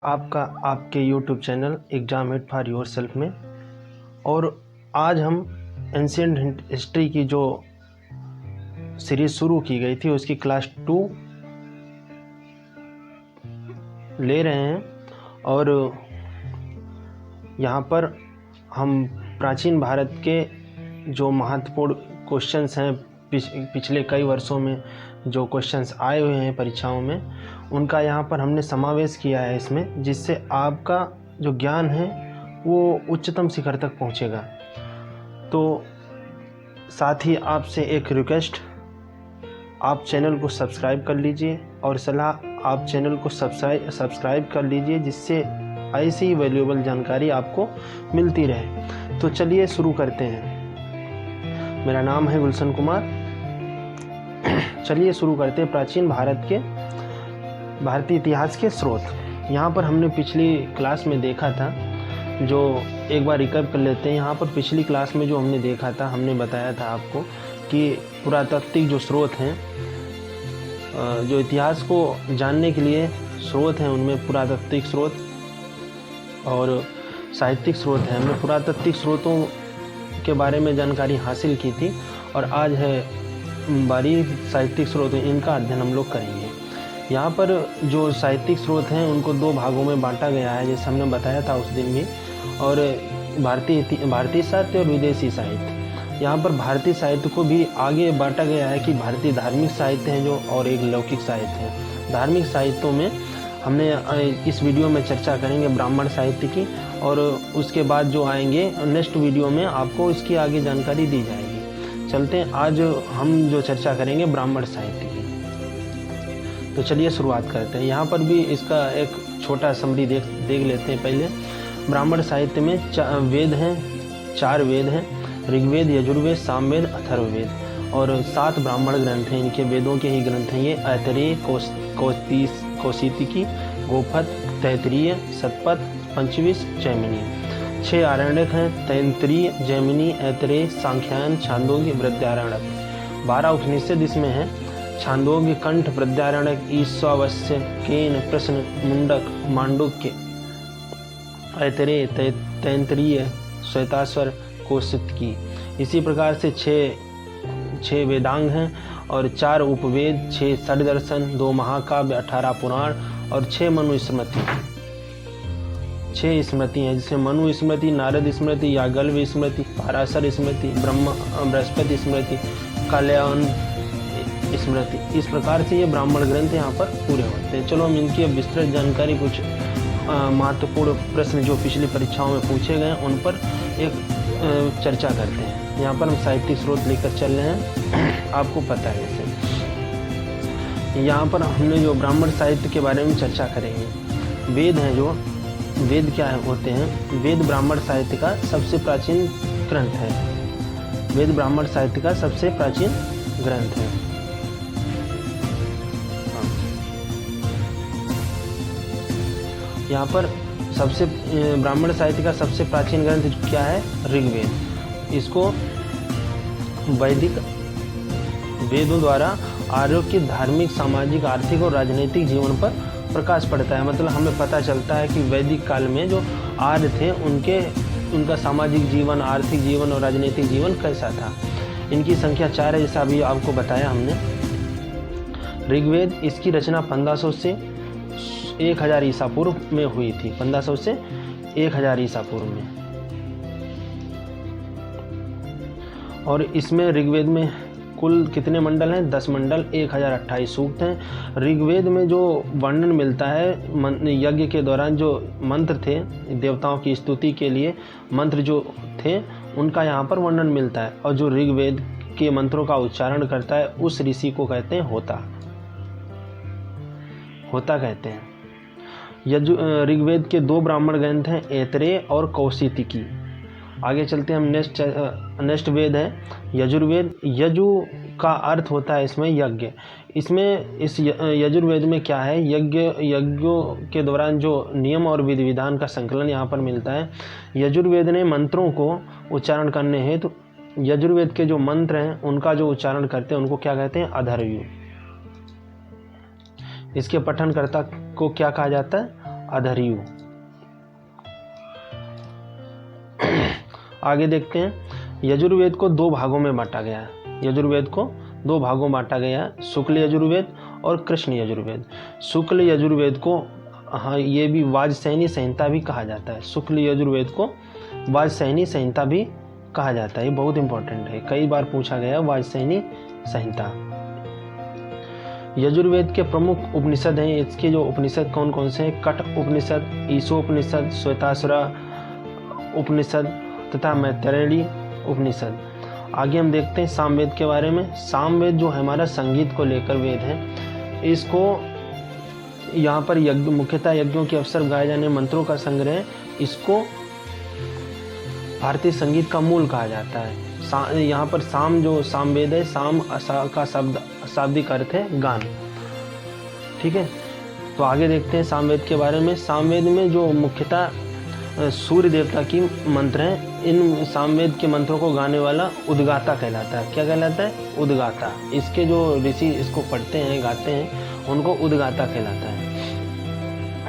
आपका आपके YouTube channel exam hit for your self में। और आज हम एंशिएंट हिस्ट्री की जो सीरीज शुरू की गई थी उसकी क्लास 2 ले रहे हैं। और यहाँ पर हम प्राचीन भारत के जो महत्वपूर्ण क्वेश्चंस हैं, पिछले कई वर्षों में जो क्वेश्चंस आए हुए हैं परीक्षाओं में, उनका यहाँ पर हमने समावेश किया है इसमें, जिससे आपका जो ज्ञान है वो उच्चतम शिखर तक पहुँचेगा। तो साथ ही आपसे एक रिक्वेस्ट, आप चैनल को सब्सक्राइब कर लीजिए और सलाह आप चैनल को सब्सक्राइब कर लीजिए, जिससे ऐसी वैल्यूएबल जानकारी आपको मिलती रहे। तो चलिए शुरू करते हैं। मेरा नाम है गुलशन कुमार। चलिए शुरू करते हैं। प्राचीन भारतीय इतिहास के स्रोत। यहाँ पर हमने पिछली क्लास में देखा था, जो एक बार रिकैप कर लेते हैं। यहाँ पर पिछली क्लास में जो हमने देखा था, हमने बताया था आपको कि पुरातात्विक जो स्रोत हैं, जो इतिहास को जानने के लिए स्रोत हैं, उनमें पुरातात्विक स्रोत और साहित्यिक स्रोत हैं। हमने पुरातात्विक स्रोतों के बारे में जानकारी हासिल की थी और आज है बारी साहित्यिक स्रोत, इनका अध्ययन हम लोग करेंगे। यहाँ पर जो साहित्यिक स्रोत हैं उनको 2 भागों में बांटा गया है, जैसे हमने बताया था उस दिन भी। और भारतीय साहित्य और विदेशी साहित्य। यहाँ पर भारतीय साहित्य को भी आगे बांटा गया है कि भारतीय धार्मिक साहित्य हैं जो, और एक लौकिक साहित्य है। धार्मिक साहित्यों में हमने इस वीडियो में चर्चा करेंगे ब्राह्मण साहित्य की, और उसके बाद जो आएंगे नेक्स्ट वीडियो में आपको इसकी आगे जानकारी दी जाएगी। चलते हैं, आज हम जो चर्चा करेंगे ब्राह्मण साहित्य की। तो चलिए शुरुआत करते हैं। यहाँ पर भी इसका एक छोटा समरी देख लेते हैं पहले। ब्राह्मण साहित्य में वेद हैं, 4 वेद हैं, ऋग्वेद, यजुर्वेद, सामवेद, अथर्ववेद, और 7 ब्राह्मण ग्रंथ हैं। इनके वेदों के ही ग्रंथ हैं ये। ऐतरेय, कौशिकी, गोपथ, तैत्तिरीय, शतपथ, पंचविंश, जैमिनी। 6 आरण्यक हैं, तैत्तिरीय, जैमिनी, ऐतरेय, सांख्यायन, छांदोग्य, बृहदारण्यक। 12 उपनिषद इसमें हैं, छांदोग्य, कंठ, बृहदारण्यक, ईशावास्य, केन, प्रश्न, मुंडक, मांडुक्य, ऐतरेय, तैत्तिरीय, श्वेताश्वर, कौशिकी। इसी प्रकार से 6 वेदांग हैं और 4 उपवेद, 6 षड्दर्शन, 2 महाकाव्य, 18 पुराण और 6 मनुस्मृति। 6 स्मृति हैं, जिसमें मनु स्मृति, नारद स्मृति, याज्ञवल्क्य स्मृति, पराशर स्मृति, बृहस्पति स्मृति, कल्याण स्मृति। इस प्रकार से ये ब्राह्मण ग्रंथ यहाँ पर पूरे होते हैं। चलो हम इनकी अब विस्तृत जानकारी, कुछ महत्वपूर्ण प्रश्न जो पिछली परीक्षाओं में पूछे गए उन पर एक चर्चा करते हैं। यहाँ पर हम साहित्यिक स्रोत लेकर चल रहे हैं, आपको पता है जैसे। यहाँ पर हमने जो ब्राह्मण साहित्य के बारे में चर्चा करेंगे। वेद हैं, जो वेद क्या होते हैं? वेद ब्राह्मण साहित्य का सबसे प्राचीन ग्रंथ है। वेद ब्राह्मण साहित्य का सबसे प्राचीन ग्रंथ है। यहाँ पर सबसे ब्राह्मण साहित्य का सबसे प्राचीन ग्रंथ क्या है? ऋग्वेद। इसको वैदिक वेदों द्वारा आर्यों के धार्मिक, सामाजिक, आर्थिक और राजनीतिक जीवन पर प्रकाश पड़ता है। मतलब हमें पता चलता है कि वैदिक काल में जो आर्य थे उनका सामाजिक जीवन, आर्थिक जीवन और राजनीतिक जीवन कैसा था। इनकी संख्या 4 है, जैसा अभी आपको बताया हमने। ऋग्वेद, इसकी रचना 1500 से 1000 ईसा पूर्व में हुई थी। 1500 से 1000 ईसा पूर्व में। और इसमें ऋग्वेद में कुल कितने मंडल हैं? 10 मंडल, 1028 सूक्त हैं। ऋग्वेद में जो वर्णन मिलता है, यज्ञ के दौरान जो मंत्र थे, देवताओं की स्तुति के लिए मंत्र जो थे, उनका यहाँ पर वर्णन मिलता है। और जो ऋग्वेद के मंत्रों का उच्चारण करता है उस ऋषि को कहते हैं होता कहते हैं। ऋग्वेद के 2 ब्राह्मण ग्रंथ हैं, ऐतरेय और कौशिकी। आगे चलते हैं हम। नेक्स्ट वेद है यजुर्वेद। यजु का अर्थ होता है इसमें यज्ञ। इसमें इस यजुर्वेद में क्या है? यज्ञों के दौरान जो नियम और विधि विधान का संकलन यहाँ पर मिलता है। यजुर्वेद ने मंत्रों को उच्चारण करने हेतु यजुर्वेद के जो मंत्र हैं उनका जो उच्चारण करते हैं उनको क्या कहते हैं? अधर्व्यु। इसके पठनकर्ता को क्या कहा जाता है? अधर्यु। आगे देखते हैं, यजुर्वेद को दो भागों में बांटा गया है। यजुर्वेद को दो भागों में बांटा गया है, शुक्ल यजुर्वेद और कृष्ण यजुर्वेद। शुक्ल यजुर्वेद को ये भी वाजसैनी संहिता भी कहा जाता है। शुक्ल यजुर्वेद को वाजसैनी संहिता भी कहा जाता है। ये बहुत इंपॉर्टेंट है, कई बार पूछा गया वाजसैनी संहिता। यजुर्वेद के प्रमुख उपनिषद हैं। इसके जो उपनिषद कौन कौन से हैं? कठ उपनिषद, ईशोपनिषद, श्वेतासुरा उपनिषद तथा मैत्रेयी उपनिषद। आगे हम देखते हैं सामवेद के बारे में। सामवेद जो हमारा संगीत को लेकर वेद है, इसको यहाँ पर यज्ञ, मुख्यतः यज्ञों के अवसर गाए जाने मंत्रों का संग्रह, इसको भारतीय संगीत का मूल कहा जाता है। यहाँ पर साम जो सामवेद है, साम का शाब्दिक अर्थ है गान। ठीक है, तो आगे देखते हैं सामवेद के बारे में। सामवेद में जो मुख्यतः सूर्य देवता की मंत्र हैं, इन सामवेद के मंत्रों को गाने वाला उद्गाता कहलाता है। क्या कहलाता है? उद्गाता। इसके जो ऋषि इसको पढ़ते हैं, गाते हैं, उनको उद्गाता कहलाता है।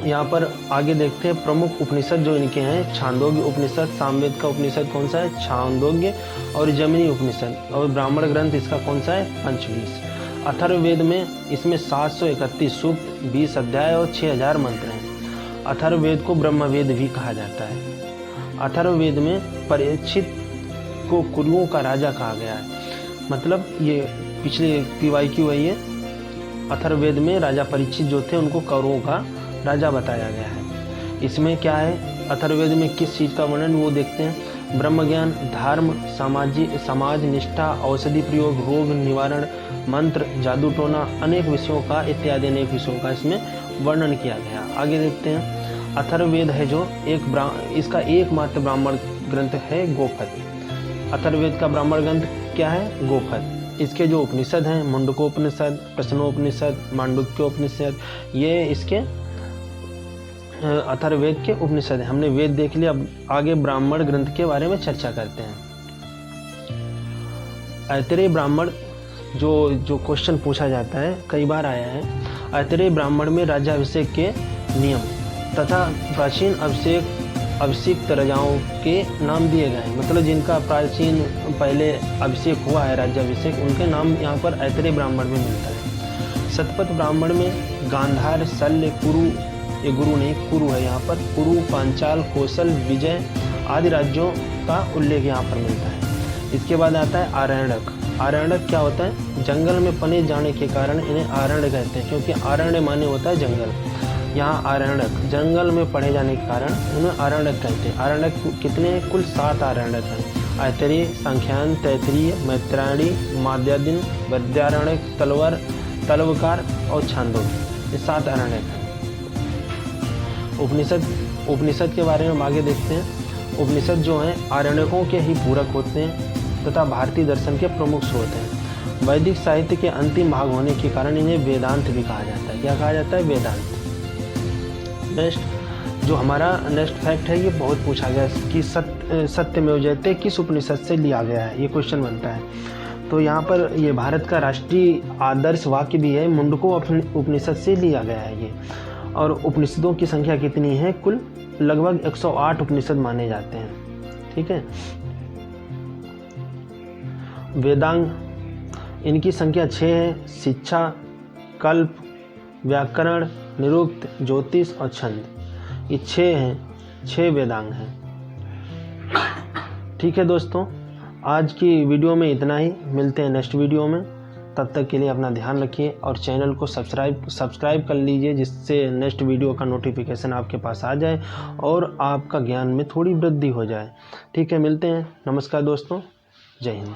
यहाँ पर आगे देखते हैं प्रमुख उपनिषद जो इनके हैं। छांदोग्य उपनिषद, सामवेद का उपनिषद कौन सा है? छांदोग्य। और जमिनी उपनिषद। और ब्राह्मण ग्रंथ इसका कौन सा है? पंचवीस। अथर्ववेद में इसमें 731 सूक्त, 20 अध्याय और 6000 मंत्र हैं। अथर्ववेद को ब्रह्मवेद भी कहा जाता है। अथर्ववेद में परीक्षित को कुरुओं का राजा कहा गया है। मतलब ये पिछले PYQ है। ये अथर्ववेद में राजा परीक्षित जो थे, उनको कौरवों का राजा बताया गया है। इसमें क्या है, अथर्ववेद में किस चीज़ का वर्णन वो देखते हैं। ब्रह्म ज्ञान, धर्म, समाज निष्ठा, औषधि प्रयोग, रोग निवारण, मंत्र, जादू टोना, अनेक विषयों का इत्यादि अनेक विषयों का इसमें वर्णन किया गया। आगे देखते हैं, अथर्ववेद है जो इसका एकमात्र ब्राह्मण ग्रंथ है गोपद। अथर्ववेद का ब्राह्मण ग्रंथ क्या है? गोपद। इसके जो उपनिषद हैं, मुंडकोपनिषद, प्रश्नोपनिषद, मांडुक्योपनिषद, ये इसके अथर्ववेद के उपनिषद हैं। हमने वेद देख लिया, अब आगे ब्राह्मण ग्रंथ के बारे में चर्चा करते हैं। ऐतरेय ब्राह्मण जो क्वेश्चन पूछा जाता है, कई बार आया है। ऐतरेय ब्राह्मण में राज्याभिषेक के नियम तथा प्राचीन अभिषेक राजाओं के नाम दिए गए हैं। मतलब जिनका प्राचीन पहले अभिषेक हुआ है, राज्याभिषेक, उनके नाम यहाँ पर ऐतरेय ब्राह्मण में मिलता है। शतपथ ब्राह्मण में गांधार, शल्य, कुरु, ये गुरु नहीं कुरु है यहाँ पर, कुरु, पांचाल, कौशल, विजय आदि राज्यों का उल्लेख यहाँ पर मिलता है। इसके बाद आता है आरण्यक। आरण्यक क्या होता है? जंगल में पने जाने के कारण इन्हें आरण्य कहते हैं, क्योंकि आरण्य माने होता है जंगल। यहाँ आरण्यक, जंगल में पढ़े जाने के कारण उन्हें आरण्यक कहते हैं। आरण्यक कितने हैं? कुल 7 आरण्यक हैं। ऐतरेय, सांख्यान, तैतरीय, मैत्रायणी, माद्यादिन, विद्यारण्यक, तलवकार और छांदोग्य, ये 7 आरण्यक हैं। उपनिषद के बारे में हम आगे देखते हैं। उपनिषद जो हैं आरण्यकों के ही पूरक होते हैं तथा भारतीय दर्शन के प्रमुख स्रोत हैं। वैदिक साहित्य के अंतिम भाग होने के कारण इन्हें वेदांत भी कहा जाता है। क्या कहा जाता है? वेदांत। जो हमारा नेक्स्ट फैक्ट है, ये बहुत पूछा गया कि सत्यमेव जयते किस उपनिषद से लिया गया है, ये क्वेश्चन बनता है। तो यहाँ पर ये भारत का राष्ट्रीय आदर्श वाक्य भी है, मुंडको उपनिषद से लिया गया है ये। और उपनिषदों की संख्या कितनी है? कुल लगभग 108 उपनिषद माने जाते हैं। ठीक है, वेदांग इनकी संख्या 6 है। शिक्षा, कल्प, व्याकरण, निरुक्त, ज्योतिष और छंद, ये 6 हैं, 6 वेदांग हैं। ठीक है दोस्तों, आज की वीडियो में इतना ही। मिलते हैं नेक्स्ट वीडियो में, तब तक के लिए अपना ध्यान रखिए और चैनल को सब्सक्राइब कर लीजिए, जिससे नेक्स्ट वीडियो का नोटिफिकेशन आपके पास आ जाए और आपका ज्ञान में थोड़ी वृद्धि हो जाए। ठीक है, मिलते हैं। नमस्कार दोस्तों, जय हिंद।